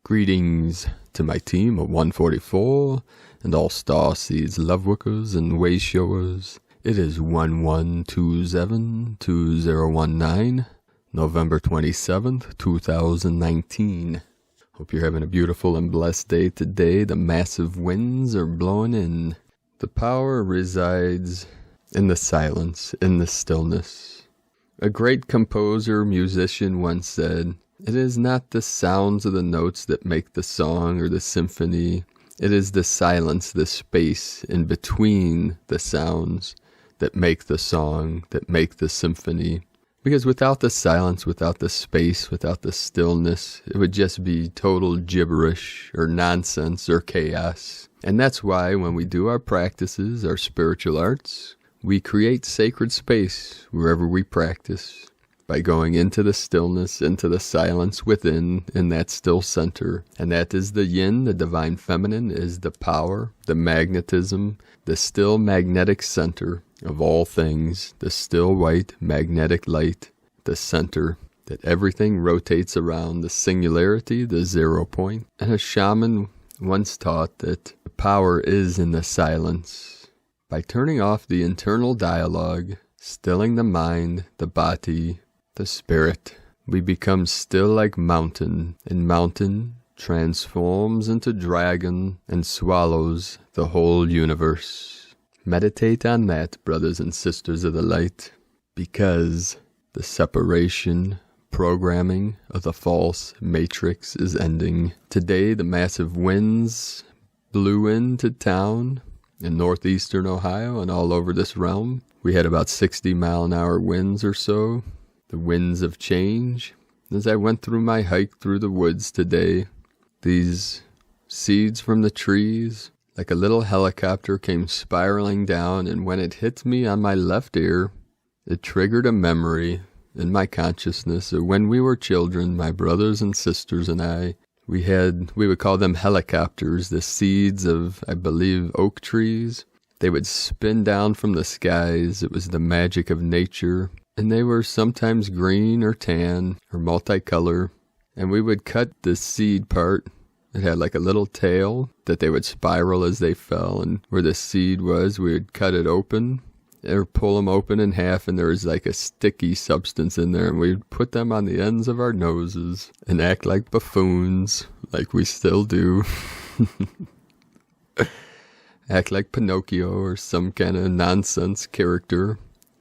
Greetings to my team of 144 and all Starseeds, Lightworkers, and way showers. It is 1127-2019, November 27th, 2019. Hope you're having a beautiful and blessed day today. The massive winds are blowing in. The power resides in the silence, in the stillness. A great composer, musician once said, "It is not the sounds of the notes that make the song or the symphony. It is the silence, the space in between the sounds that make the song, that make the symphony." Because without the silence, without the space, without the stillness, it would just be total gibberish or nonsense or chaos. And that's why when we do our practices, our spiritual arts, we create sacred space wherever we practice. By going into the stillness, into the silence within, in that still center. And that is the yin, the divine feminine, is the power, the magnetism, the still magnetic center of all things, the still white magnetic light, the center that everything rotates around, the singularity, the 0 point. And a shaman once taught that the power is in the silence. By turning off the internal dialogue, stilling the mind, the body, the spirit, we become still like mountain, and mountain transforms into dragon and swallows the whole universe. Meditate on that, brothers and sisters of the light, because the separation, programming of the false matrix is ending. Today, the massive winds blew into town in northeastern Ohio and all over this realm. We had about 60-mile-an-hour winds or so. The winds of change. As I went through my hike through the woods today, these seeds from the trees, like a little helicopter, came spiraling down, and when it hit me on my left ear, it triggered a memory in my consciousness of when we were children, my brothers and sisters and I. We would call them helicopters, the seeds of, I believe, oak trees. They would spin down from the skies. It was the magic of nature. And they were sometimes green or tan or multicolor. And we would cut the seed part. It had like a little tail that they would spiral as they fell. And where the seed was, we would cut it open or pull them open in half. And there was like a sticky substance in there. And we'd put them on the ends of our noses and act like buffoons, like we still do. Act like Pinocchio or some kind of nonsense character.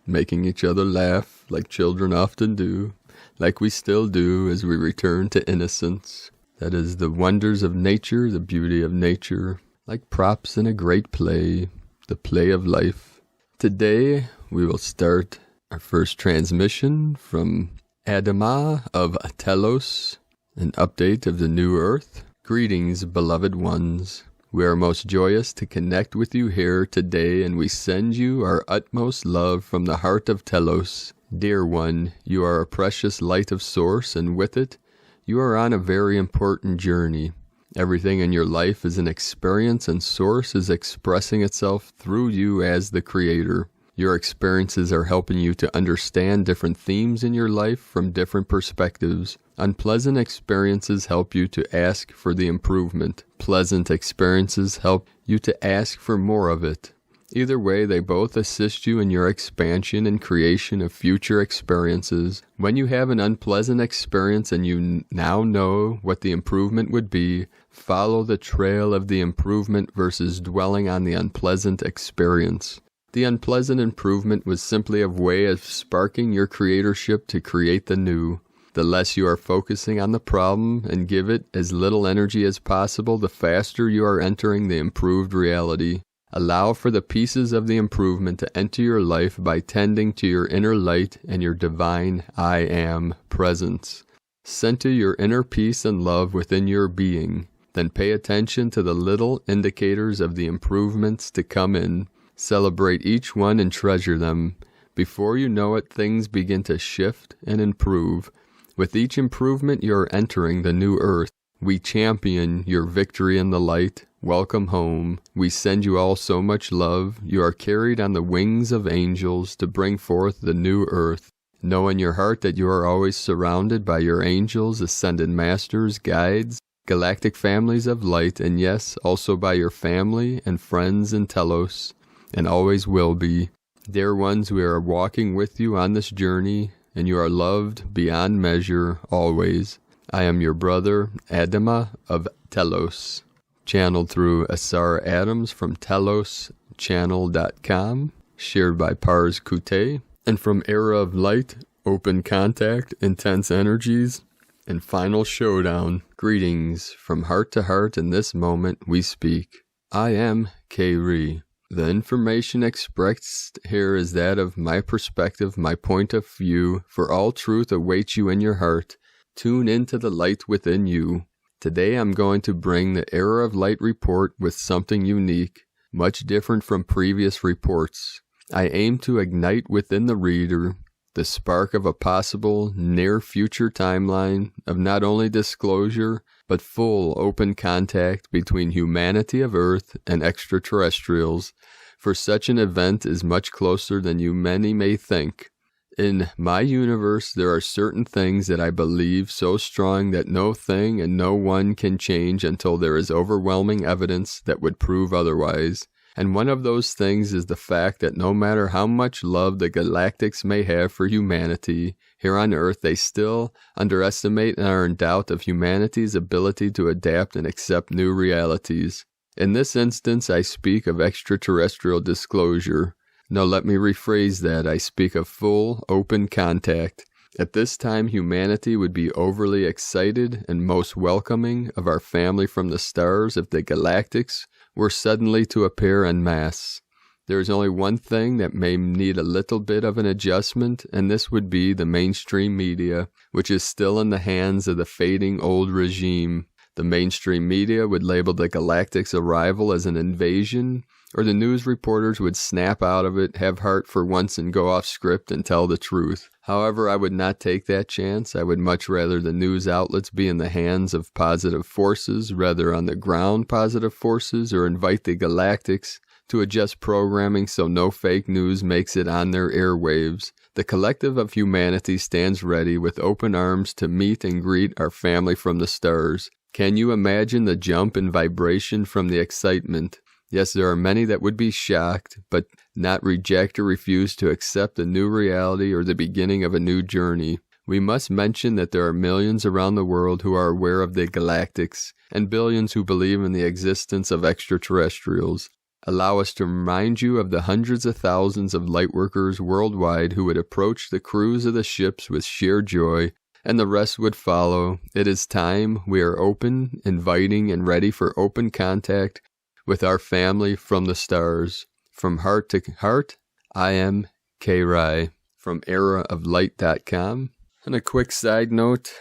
Making each other laugh like children often do, like we still do as we return to innocence. That is the wonders of nature, the beauty of nature, like props in a great play, the play of life. Today we will start our first transmission from ADAMA of Telos, an update of the new earth. Greetings, beloved ones. We are most joyous to connect with you here today, and we send you our utmost love from the heart of Telos. Dear one, you are a precious light of source, and with it, you are on a very important journey. Everything in your life is an experience, and source is expressing itself through you as the creator. Your experiences are helping you to understand different themes in your life from different perspectives. Unpleasant experiences help you to ask for the improvement. Pleasant experiences help you to ask for more of it. Either way, they both assist you in your expansion and creation of future experiences. When you have an unpleasant experience and you now know what the improvement would be, follow the trail of the improvement versus dwelling on the unpleasant experience. The unpleasant improvement was simply a way of sparking your creatorship to create the new. The less you are focusing on the problem and give it as little energy as possible, the faster you are entering the improved reality. Allow for the pieces of the improvement to enter your life by tending to your inner light and your divine I Am presence. Center your inner peace and love within your being. Then pay attention to the little indicators of the improvements to come in. Celebrate each one and treasure them. Before you know it, things begin to shift and improve. With each improvement, you are entering the new earth. We champion your victory in the light. Welcome home. We send you all so much love. You are carried on the wings of angels to bring forth the new earth. Know in your heart that you are always surrounded by your angels, ascended masters, guides, galactic families of light, and yes, also by your family and friends in Telos, and always will be. Dear ones, we are walking with you on this journey, and you are loved beyond measure always. I am your brother, ADAMA of Telos, channeled through Asar Adams from TelosChannel.com, shared by Pars Kute, and from Era of Light, Open Contact, Intense Energies, and Final Showdown. Greetings from heart to heart. In this moment we speak. I am K-Re. The information expressed here is that of my perspective, my point of view, for all truth awaits you in your heart. Tune into the light within you. Today I'm going to bring the Era of Light report with something unique, much different from previous reports. I aim to ignite within the reader the spark of a possible near-future timeline of not only disclosure, but full open contact between humanity of Earth and extraterrestrials, for such an event is much closer than you many may think. In my universe, there are certain things that I believe so strong that no thing and no one can change until there is overwhelming evidence that would prove otherwise. And one of those things is the fact that no matter how much love the Galactics may have for humanity, here on Earth they still underestimate and are in doubt of humanity's ability to adapt and accept new realities. In this instance, I speak of extraterrestrial disclosure. No, let me rephrase that. I speak of full, open contact. At this time, humanity would be overly excited and most welcoming of our family from the stars if the Galactics were suddenly to appear en masse. There is only one thing that may need a little bit of an adjustment, and this would be the mainstream media, which is still in the hands of the fading old regime. The mainstream media would label the Galactics' arrival as an invasion, or the news reporters would snap out of it, have heart for once and go off script and tell the truth. However, I would not take that chance. I would much rather the news outlets be in the hands of positive forces, rather on the ground positive forces, or invite the Galactics to adjust programming so no fake news makes it on their airwaves. The collective of humanity stands ready with open arms to meet and greet our family from the stars. Can you imagine the jump in vibration from the excitement? Yes, there are many that would be shocked, but not reject or refuse to accept a new reality or the beginning of a new journey. We must mention that there are millions around the world who are aware of the Galactics, and billions who believe in the existence of extraterrestrials. Allow us to remind you of the hundreds of thousands of Lightworkers worldwide who would approach the crews of the ships with sheer joy, and the rest would follow. It is time. We are open, inviting, and ready for open contact with our family from the stars. From heart to heart, I am K-Rai from eraoflight.com. And a quick side note,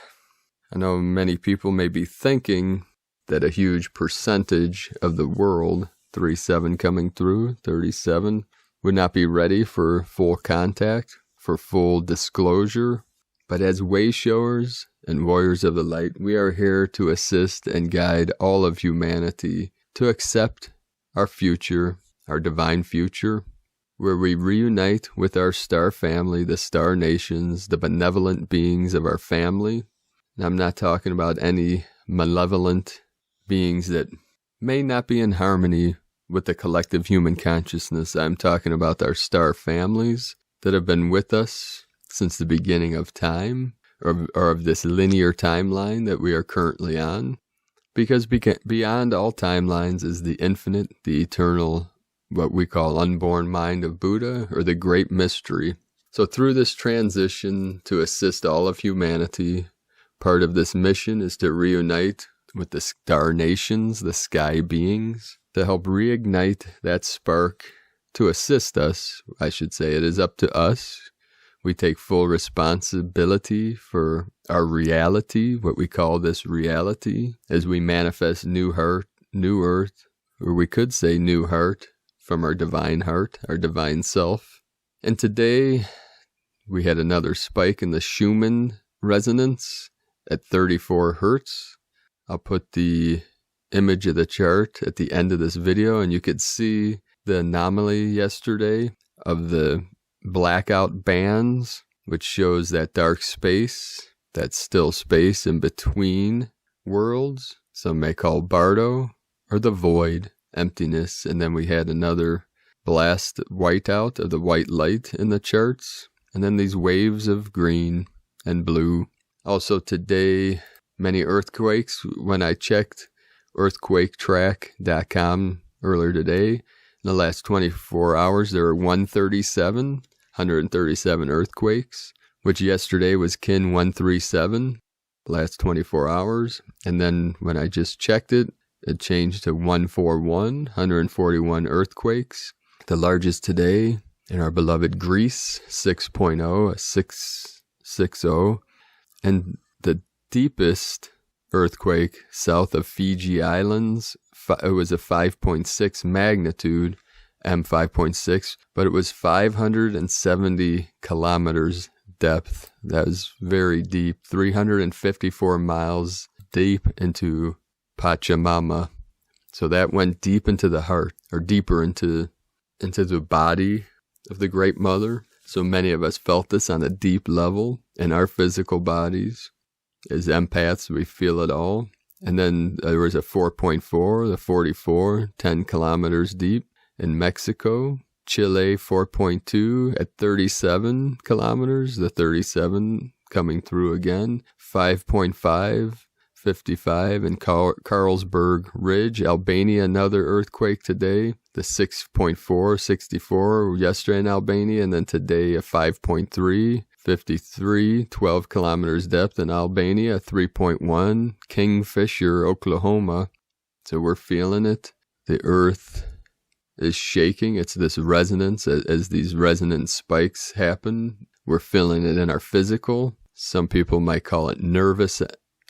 I know many people may be thinking that a huge percentage of the world, 37 coming through, 37, would not be ready for full contact, for full disclosure. But as way-showers and warriors of the light, we are here to assist and guide all of humanity to accept our future, our divine future, where we reunite with our star family, the star nations, the benevolent beings of our family. And I'm not talking about any malevolent beings that may not be in harmony with the collective human consciousness. I'm talking about our star families that have been with us since the beginning of time, or of this linear timeline that we are currently on. Because beyond all timelines is the infinite, the eternal, what we call unborn mind of Buddha, or the great mystery. So through this transition to assist all of humanity, part of this mission is to reunite with the star nations, the sky beings, to help reignite that spark, to assist us, I should say. It is up to us. We take full responsibility for our reality, what we call this reality, as we manifest new heart, new earth, or we could say new heart, from our divine heart, our divine self. And today, we had another spike in the Schumann resonance at 34 hertz. I'll put the image of the chart at the end of this video, and you could see the anomaly yesterday of the blackout bands, which shows that dark space, that still space in between worlds. some may call Bardo, or the void, emptiness. And then we had another blast whiteout of the white light in the charts. And then these waves of green and blue. Also today, many earthquakes. When I checked earthquaketrack.com earlier today, in the last 24 hours, there were 137 earthquakes, which yesterday was kin 137, last 24 hours. And then when I just checked it, it changed to 141 earthquakes. The largest today in our beloved Greece, 6.0, a 660. And the deepest earthquake south of Fiji Islands, it was a 5.6 magnitude, M5.6, but it was 570 kilometers depth. That was very deep, 354 miles deep into Pachamama. So that went deep into the heart, or deeper into the body of the Great Mother. So many of us felt this on a deep level in our physical bodies. As empaths, we feel it all. And then there was a 4.4, the 44, 10 kilometers deep in Mexico. Chile 4.2 at 37 kilometers, the 37 coming through again. 5.5, 55 in Carlsberg Ridge. Albania, another earthquake today. The 6.4, 64 yesterday in Albania. And then today a 5.3. 53, 12 kilometers depth in Albania, 3.1, Kingfisher, Oklahoma. So we're feeling it. The earth is shaking. It's this resonance. As these resonance spikes happen, we're feeling it in our physical. Some people might call it nervous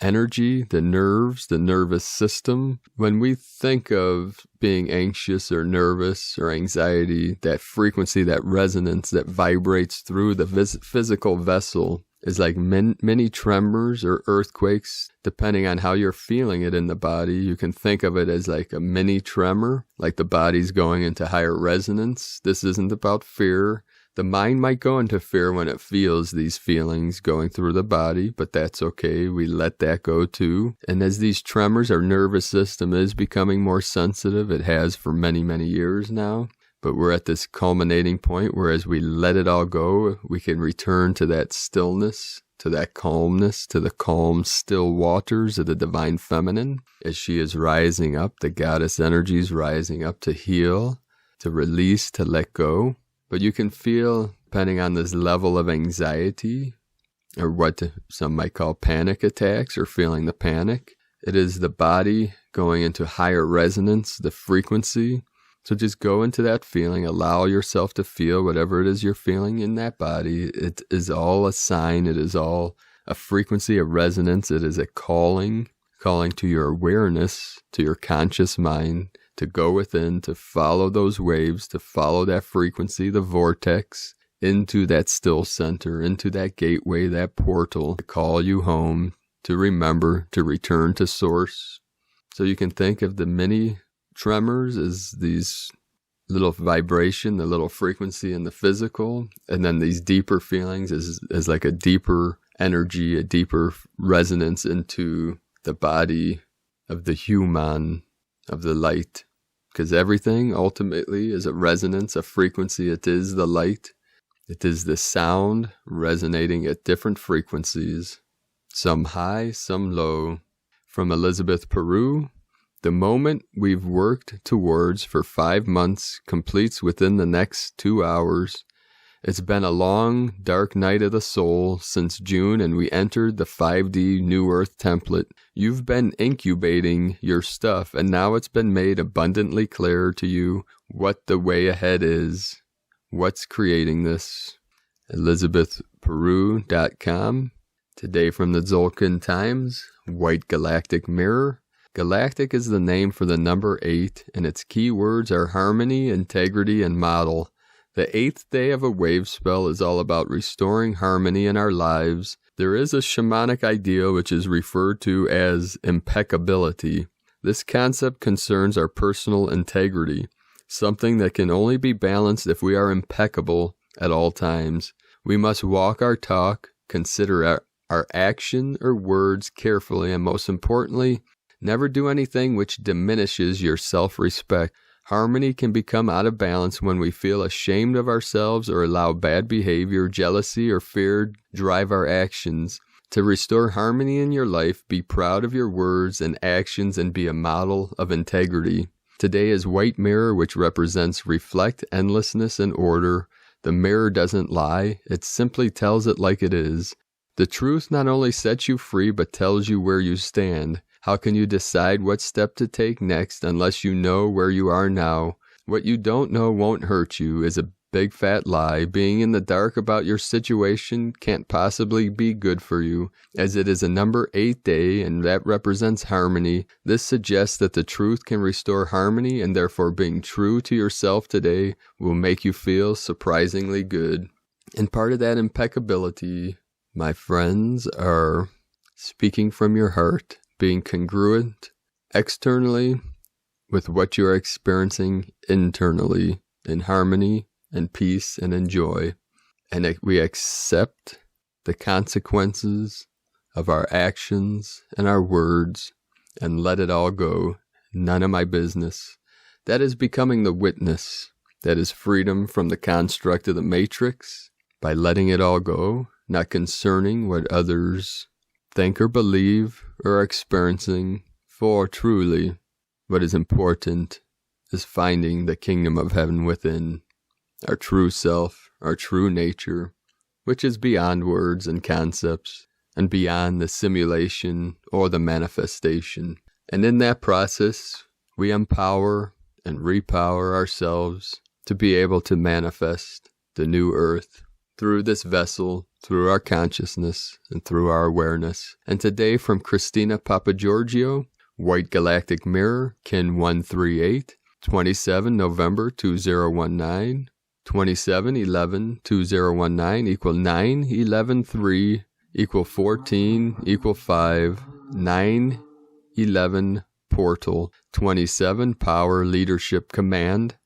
energy, the nerves, the nervous system. When we think of being anxious or nervous or anxiety, that frequency, that resonance that vibrates through the physical vessel is like mini tremors or earthquakes, depending on how you're feeling it in the body. You can think of it as like a mini tremor, like the body's going into higher resonance. This isn't about fear. The mind might go into fear when it feels these feelings going through the body, but that's okay. We let that go too. And as these tremors, our nervous system is becoming more sensitive. It has for many, many years now. But we're at this culminating point where as we let it all go, we can return to that stillness, to that calmness, to the calm, still waters of the divine feminine. As she is rising up, the goddess energy is rising up to heal, to release, to let go. But you can feel, depending on this level of anxiety, or what some might call panic attacks, or feeling the panic, it is the body going into higher resonance, the frequency. So just go into that feeling, allow yourself to feel whatever it is you're feeling in that body. It is all a sign, it is all a frequency, a resonance, it is a calling to your awareness, to your conscious mind, to go within, to follow those waves, to follow that frequency, the vortex, into that still center, into that gateway, that portal, to call you home, to remember, to return to source. So you can think of the mini tremors as these little vibration, the little frequency in the physical, and then these deeper feelings as like a deeper energy, a deeper resonance into the body of the human, of the light. Because everything ultimately is a resonance, a frequency. It is the light. It is the sound resonating at different frequencies, some high, some low. From Elizabeth Peru, the moment we've worked towards for 5 months completes within the next 2 hours. It's been a long, dark night of the soul since June, and we entered the 5D New Earth template. You've been incubating your stuff, and now it's been made abundantly clear to you what the way ahead is, what's creating this. ElizabethPeru.com. Today from the Tzolk'in Times, White Galactic Mirror. Galactic is the name for the number 8, and its key words are harmony, integrity, and model. The 8th day of a wave spell is all about restoring harmony in our lives. There is a shamanic ideal which is referred to as impeccability. This concept concerns our personal integrity, something that can only be balanced if we are impeccable at all times. We must walk our talk, consider our action or words carefully, and most importantly, Never do anything which diminishes your self-respect. Harmony can become out of balance when we feel ashamed of ourselves or allow bad behavior, jealousy, or fear drive our actions. To restore harmony in your life, be proud of your words and actions and be a model of integrity. Today is white mirror, which represents reflect, endlessness, and order. The mirror doesn't lie. It simply tells it like it is. The truth not only sets you free, but tells you where you stand. How can you decide what step to take next unless you know where you are now? What you don't know won't hurt you is a big fat lie. Being in the dark about your situation can't possibly be good for you, as it is a number 8 day and that represents harmony. This suggests that the truth can restore harmony, and therefore being true to yourself today will make you feel surprisingly good. And part of that impeccability, my friends, are speaking from your heart, being congruent externally with what you are experiencing internally, in harmony and peace and in joy. And we accept the consequences of our actions and our words and let it all go. None of my business. That is becoming the witness. That is freedom from the construct of the matrix by letting it all go, not concerning what others think or believe or are experiencing, for truly what is important is finding the kingdom of heaven within, our true self, our true nature, which is beyond words and concepts and beyond the simulation or the manifestation. And in that process, we empower and repower ourselves to be able to manifest the new earth through this vessel, through our consciousness, and through our awareness. And today from Christina Papagiorgio, White Galactic Mirror, Kin 138, 27 November 2019, 27/11/2019 equal 9/11/3 equal 14 equal 5, 9/11 portal, 27 power, leadership, command,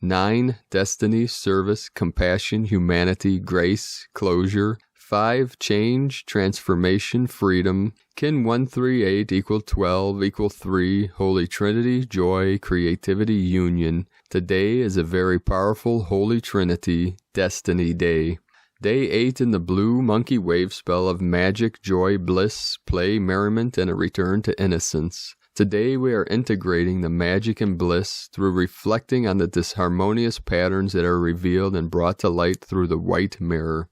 9 destiny, service, compassion, humanity, grace, closure, 5 change, transformation, freedom, Kin 138 equal 12 equal 3, Holy Trinity, joy, creativity, union. Today is a very powerful Holy Trinity Destiny Day. Day 8 in the blue monkey wave spell of magic, joy, bliss, play, merriment, and a return to innocence. Today we are integrating the magic and bliss through reflecting on the disharmonious patterns that are revealed and brought to light through the white mirror.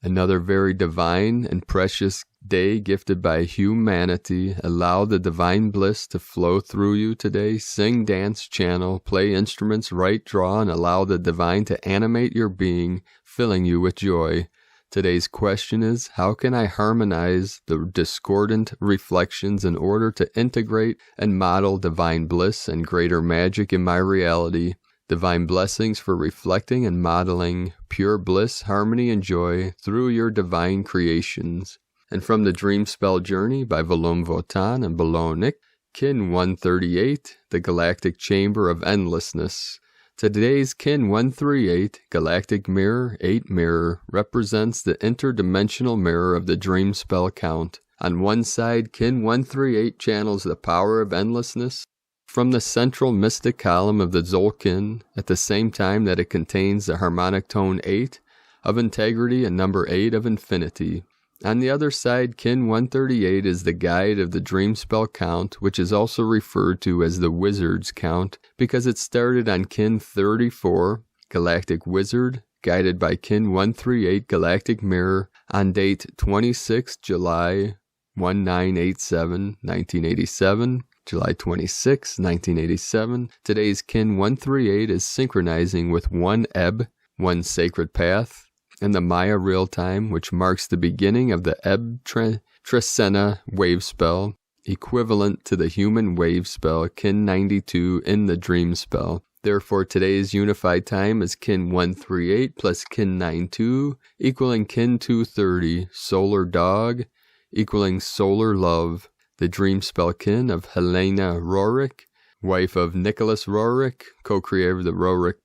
Another very divine and precious day gifted by humanity. Allow the divine bliss to flow through you today. Sing, dance, channel, play instruments, write, draw, and allow the divine to animate your being, filling you with joy. Today's question is, how can I harmonize the discordant reflections in order to integrate and model divine bliss and greater magic in my reality? Divine blessings for reflecting and modeling pure bliss, harmony, and joy through your divine creations. And from the Dream Spell Journey by Valom Votan and Balonik, Kin 138, the Galactic Chamber of Endlessness. Today's Kin 138, Galactic Mirror, 8 Mirror, represents the interdimensional mirror of the Dream Spell count. On one side, Kin 138 channels the power of endlessness from the central mystic column of the Zolkin, at the same time that it contains the harmonic tone 8 of integrity and number 8 of infinity. On the other side, Kin 138 is the guide of the Dream Spell count, which is also referred to as the Wizard's count, because it started on Kin 34, Galactic Wizard, guided by Kin 138 Galactic Mirror, on date 26 July 1987, 1987, July 26, 1987. Today's Kin 138 is synchronizing with 1 Ebb, 1 Sacred Path, and the Maya real time, which marks the beginning of the Ebb Tresena wave spell, equivalent to the human wave spell Kin 92 in the Dream Spell. Therefore, today's unified time is Kin 138 plus Kin 92, equaling Kin 230, Solar Dog, equaling Solar Love. The Dream Spell Kin of Helena Roerich, wife of Nicholas Roerich, co-creator of the Roerich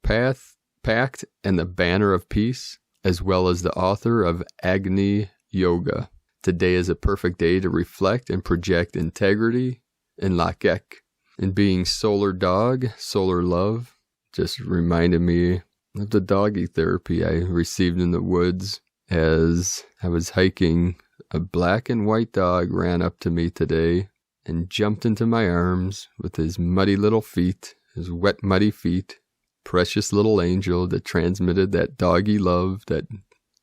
Pact and the Banner of Peace, as well as the author of Agni Yoga. Today is a perfect day to reflect and project integrity, in Icke. And being solar dog, solar love, just reminded me of the doggy therapy I received in the woods as I was hiking. A black and white dog ran up to me today and jumped into my arms with his muddy little feet, his wet muddy feet. Precious little angel that transmitted that doggy love, that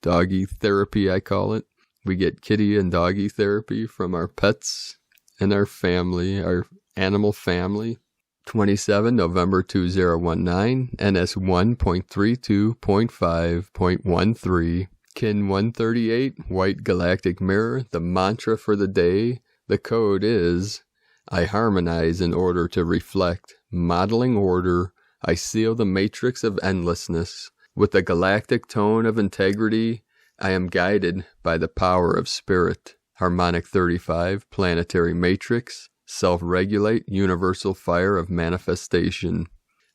doggy therapy I call it. We get kitty and doggy therapy from our pets and our family, our animal family. 27 November 2019, NS 1.32.5.13, Kin 138, White Galactic Mirror. The mantra for the day, the code is, I harmonize in order to reflect, modeling order. I seal the matrix of endlessness. With the galactic tone of integrity, I am guided by the power of spirit. Harmonic 35, planetary matrix. Self-regulate, universal fire of manifestation.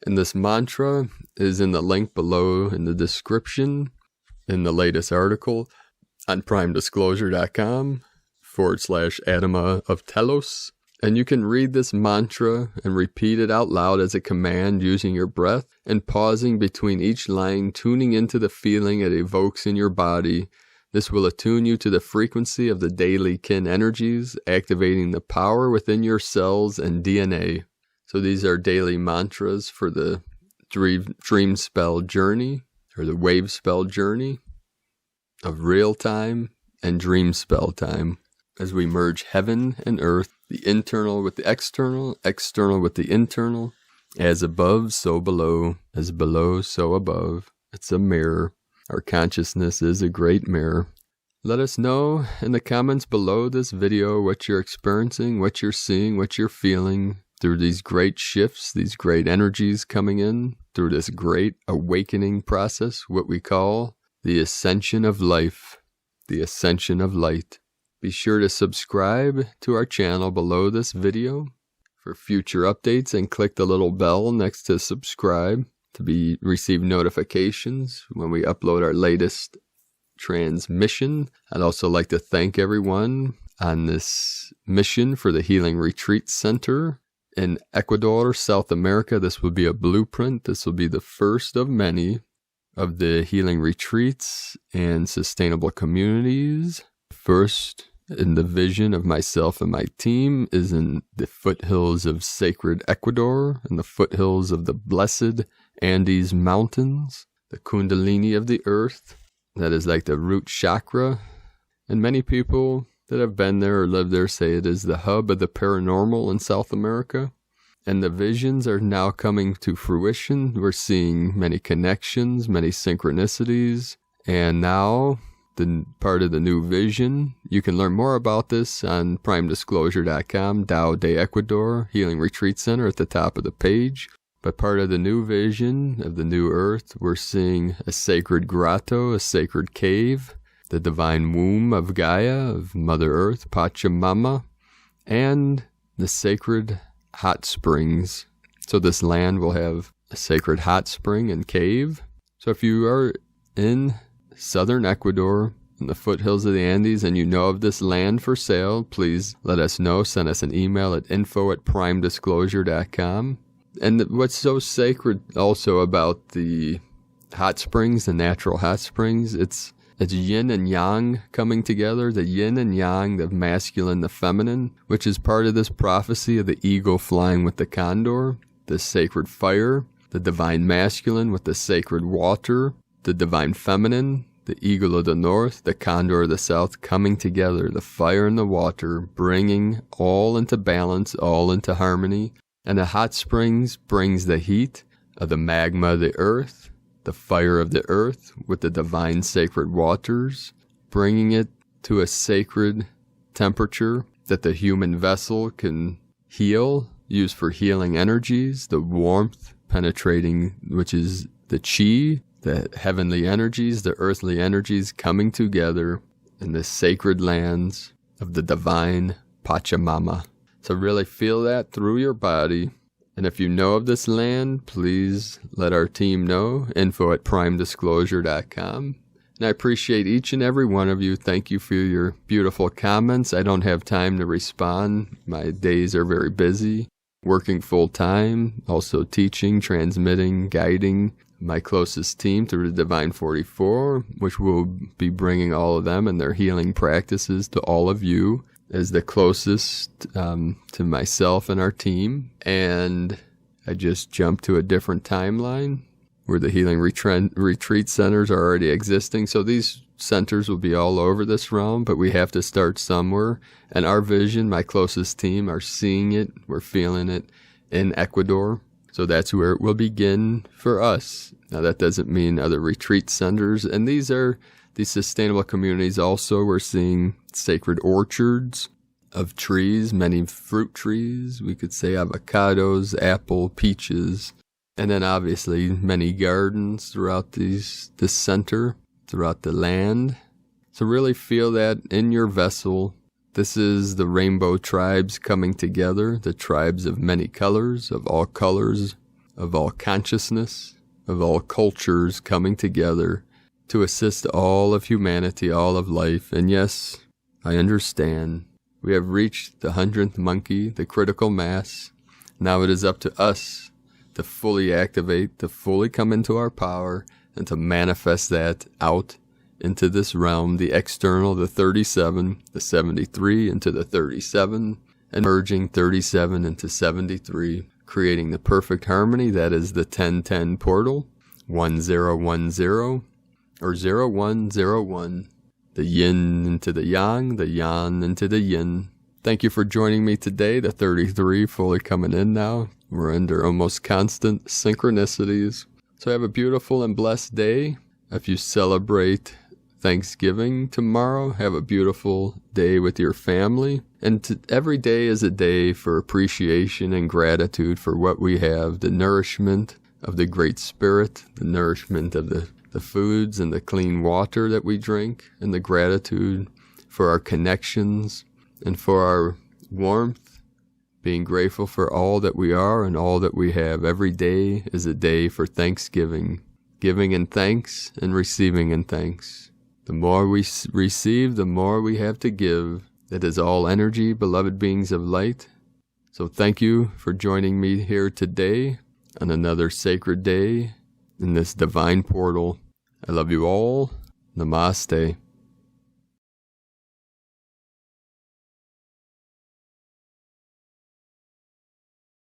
And this mantra is in the link below in the description in the latest article on primedisclosure.com/ADAMA of Telos. And you can read this mantra and repeat it out loud as a command using your breath and pausing between each line, tuning into the feeling it evokes in your body. This will attune you to the frequency of the daily kin energies, activating the power within your cells and DNA. So these are daily mantras for the dream spell journey, or the wave spell journey of real time and dream spell time, as we merge heaven and earth, the internal with the external, external with the internal, as above, so below, as below, so above. It's a mirror. Our consciousness is a great mirror. Let us know in the comments below this video what you're experiencing, what you're seeing, what you're feeling through these great shifts, these great energies coming in, through this great awakening process, what we call the ascension of life, the ascension of light. Be sure to subscribe to our channel below this video for future updates and click the little bell next to subscribe to receive notifications when we upload our latest transmission. I'd also like to thank everyone on this mission for the Healing Retreat Center in Ecuador, South America. This will be a blueprint. This will be the first of many of the healing retreats and sustainable communities. First in the vision of myself and my team is in the foothills of sacred Ecuador, in the foothills of the blessed Andes Mountains, the Kundalini of the earth, that is like the root chakra. And many people that have been there or lived there say it is the hub of the paranormal in South America. And the visions are now coming to fruition. We're seeing many connections, many synchronicities, and now the part of the new vision. You can learn more about this on primedisclosure.com, Tao de Ecuador, Healing Retreat Center at the top of the page. But part of the new vision of the new earth, we're seeing a sacred grotto, a sacred cave, the divine womb of Gaia, of Mother Earth, Pachamama, and the sacred hot springs. So this land will have a sacred hot spring and cave. So if you are in southern Ecuador, in the foothills of the Andes, and you know of this land for sale, please let us know. Send us an email at info@primedisclosure.com. And what's so sacred also about the hot springs, the natural hot springs, it's yin and yang coming together, the yin and yang, the masculine, the feminine, which is part of this prophecy of the eagle flying with the condor, the sacred fire, the divine masculine with the sacred water, the divine feminine, the eagle of the north, the condor of the south, coming together, the fire and the water, bringing all into balance, all into harmony. And the hot springs brings the heat of the magma of the earth, the fire of the earth with the divine sacred waters, bringing it to a sacred temperature that the human vessel can heal, use for healing energies, the warmth penetrating, which is the chi, the heavenly energies, the earthly energies coming together in the sacred lands of the divine Pachamama. So really feel that through your body. And if you know of this land, please let our team know. Info@primedisclosure.com. And I appreciate each and every one of you. Thank you for your beautiful comments. I don't have time to respond. My days are very busy, working full time, also teaching, transmitting, guiding my closest team through the Divine 44, which will be bringing all of them and their healing practices to all of you as the closest to myself and our team. And I just jumped to a different timeline where the healing retreat centers are already existing. So these centers will be all over this realm, but we have to start somewhere. And our vision, my closest team, are seeing it. We're feeling it in Ecuador. So that's where it will begin for us. Now that doesn't mean other retreat centers. And these are these sustainable communities also. We're seeing sacred orchards of trees, many fruit trees. We could say avocados, apple, peaches. And then obviously many gardens throughout this center, throughout the land. So really feel that in your vessel. This is the rainbow tribes coming together, the tribes of many colors, of all consciousness, of all cultures coming together to assist all of humanity, all of life. And yes, I understand. We have reached the 100th monkey, the critical mass. Now it is up to us to fully activate, to fully come into our power, and to manifest that out into this realm, the external, the 37, the 73 into the 37, and merging 37 into 73, creating the perfect harmony. That is the 1010 portal, 1010, or 0101, the yin into the yang into the yin. Thank you for joining me today, the 33 fully coming in now. We're under almost constant synchronicities. So have a beautiful and blessed day. If you celebrate Thanksgiving tomorrow, have a beautiful day with your family. And every day is a day for appreciation and gratitude for what we have, the nourishment of the Great Spirit, the nourishment of the foods and the clean water that we drink, and the gratitude for our connections and for our warmth, being grateful for all that we are and all that we have. Every day is a day for Thanksgiving, giving in thanks and receiving in thanks. The more we receive, the more we have to give. That is all energy, beloved beings of light. So thank you for joining me here today on another sacred day in this divine portal. I love you all. Namaste.